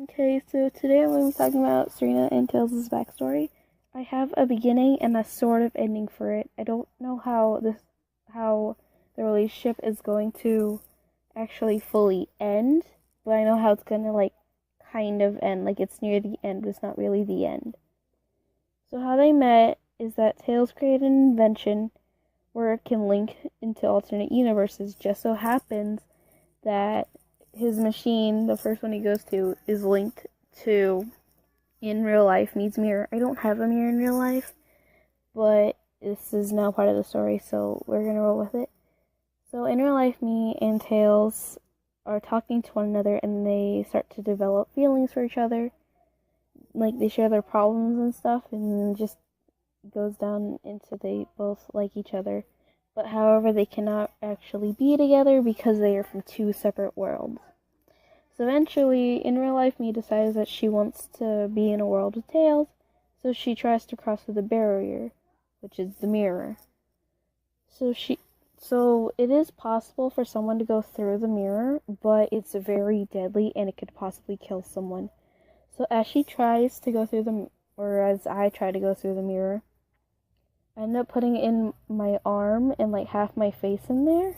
Okay, so today I'm going to be talking about Serena and Tails' backstory. I have a beginning and a sort of ending for it. I don't know how the relationship is going to actually fully end, but I know how it's going to kind of end. Like it's near the end, but it's not really the end. So how they met is that Tails created an invention where it can link into alternate universes. Just so happens that his machine, the first one he goes to, is linked to in real life needs mirror. I don't have a mirror in real life, but this is now part of the story, so we're gonna roll with it. So in real life, me and Tails are talking to one another, and they start to develop feelings for each other. Like they share their problems and stuff, and just goes down into they both like each other. But however, they cannot actually be together because they are from two separate worlds. So eventually, in real life, Mii decides that she wants to be in a world with Tails, so she tries to cross through the barrier, which is the mirror. So it is possible for someone to go through the mirror, but it's very deadly and it could possibly kill someone. So as she tries to go through or as I try to go through the mirror, I end up putting in my arm and half my face in there.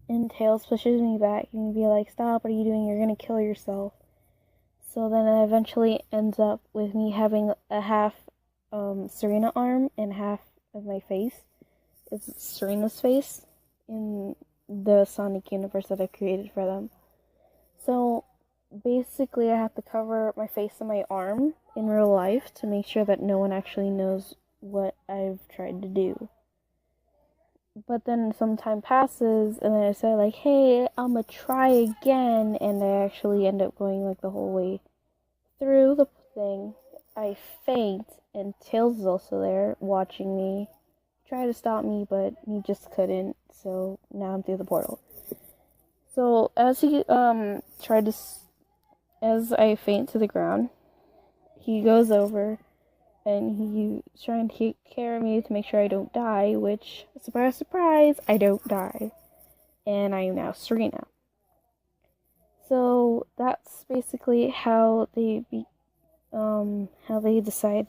And Tails pushes me back and be like, "Stop, what are you doing? You're gonna kill yourself." So then it eventually ends up with me having a half Serena arm and half of my face. It's Serena's face in the Sonic universe that I created for them. So basically I have to cover my face and my arm in real life to make sure that no one actually knows what I've tried to do. But then some time passes, and then I say hey, I'ma try again, and I actually end up going the whole way through the thing. I faint, and Tails is also there watching me, try to stop me, but he just couldn't, so now I'm through the portal. So as as I faint to the ground, he goes over, and he's trying to take care of me to make sure I don't die, which, surprise, surprise, I don't die. And I am now Serena. So that's basically how they decide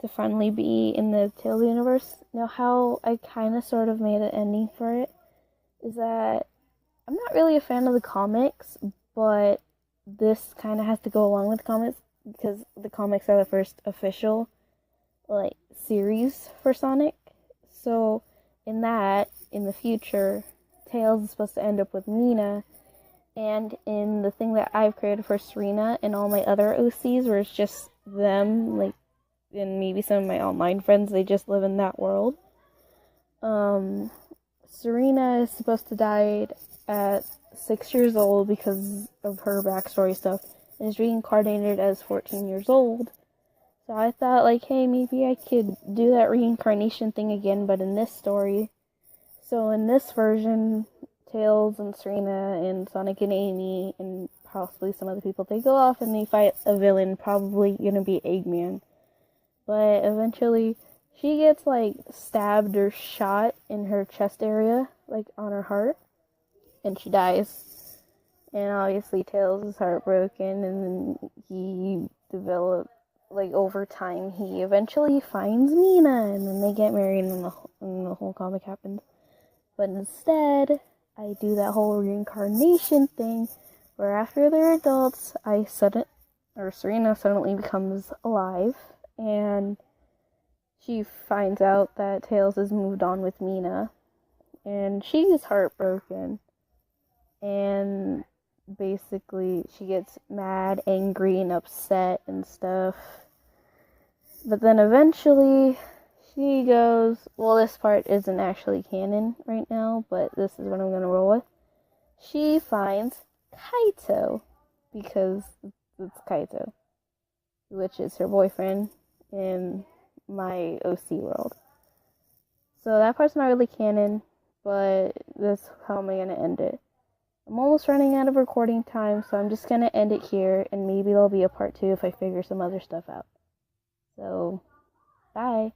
to finally be in the Tails universe. Now, how I kind of sort of made an ending for it is that I'm not really a fan of the comics, but this kind of has to go along with the comics because the comics are the first official series for Sonic. So in the future, Tails is supposed to end up with Mina, and in the thing that I've created for Serena and all my other OCs, where it's just them, and maybe some of my online friends, they just live in that world. Serena is supposed to die at 6 years old because of her backstory stuff, and is reincarnated as 14 years old. So I thought, hey, maybe I could do that reincarnation thing again, but in this story. So in this version, Tails and Serena and Sonic and Amy and possibly some other people, they go off and they fight a villain, probably gonna be Eggman. But eventually, she gets, stabbed or shot in her chest area, on her heart, and she dies. And obviously, Tails is heartbroken, and then he develops, over time, he eventually finds Mina, and then they get married, and the whole comic happens. But instead, I do that whole reincarnation thing, where after they're adults, Serena suddenly becomes alive, and she finds out that Tails has moved on with Mina, and she's heartbroken, and basically she gets mad, angry, and upset and stuff. But then eventually she goes, well, this part isn't actually canon right now, but this is what I'm gonna roll with. She finds Kaito, because it's Kaito, which is her boyfriend in my OC world. So that part's not really canon, but that's how I'm gonna end it. I'm almost running out of recording time, so I'm just gonna end it here, and maybe there'll be a part 2 if I figure some other stuff out. So, bye.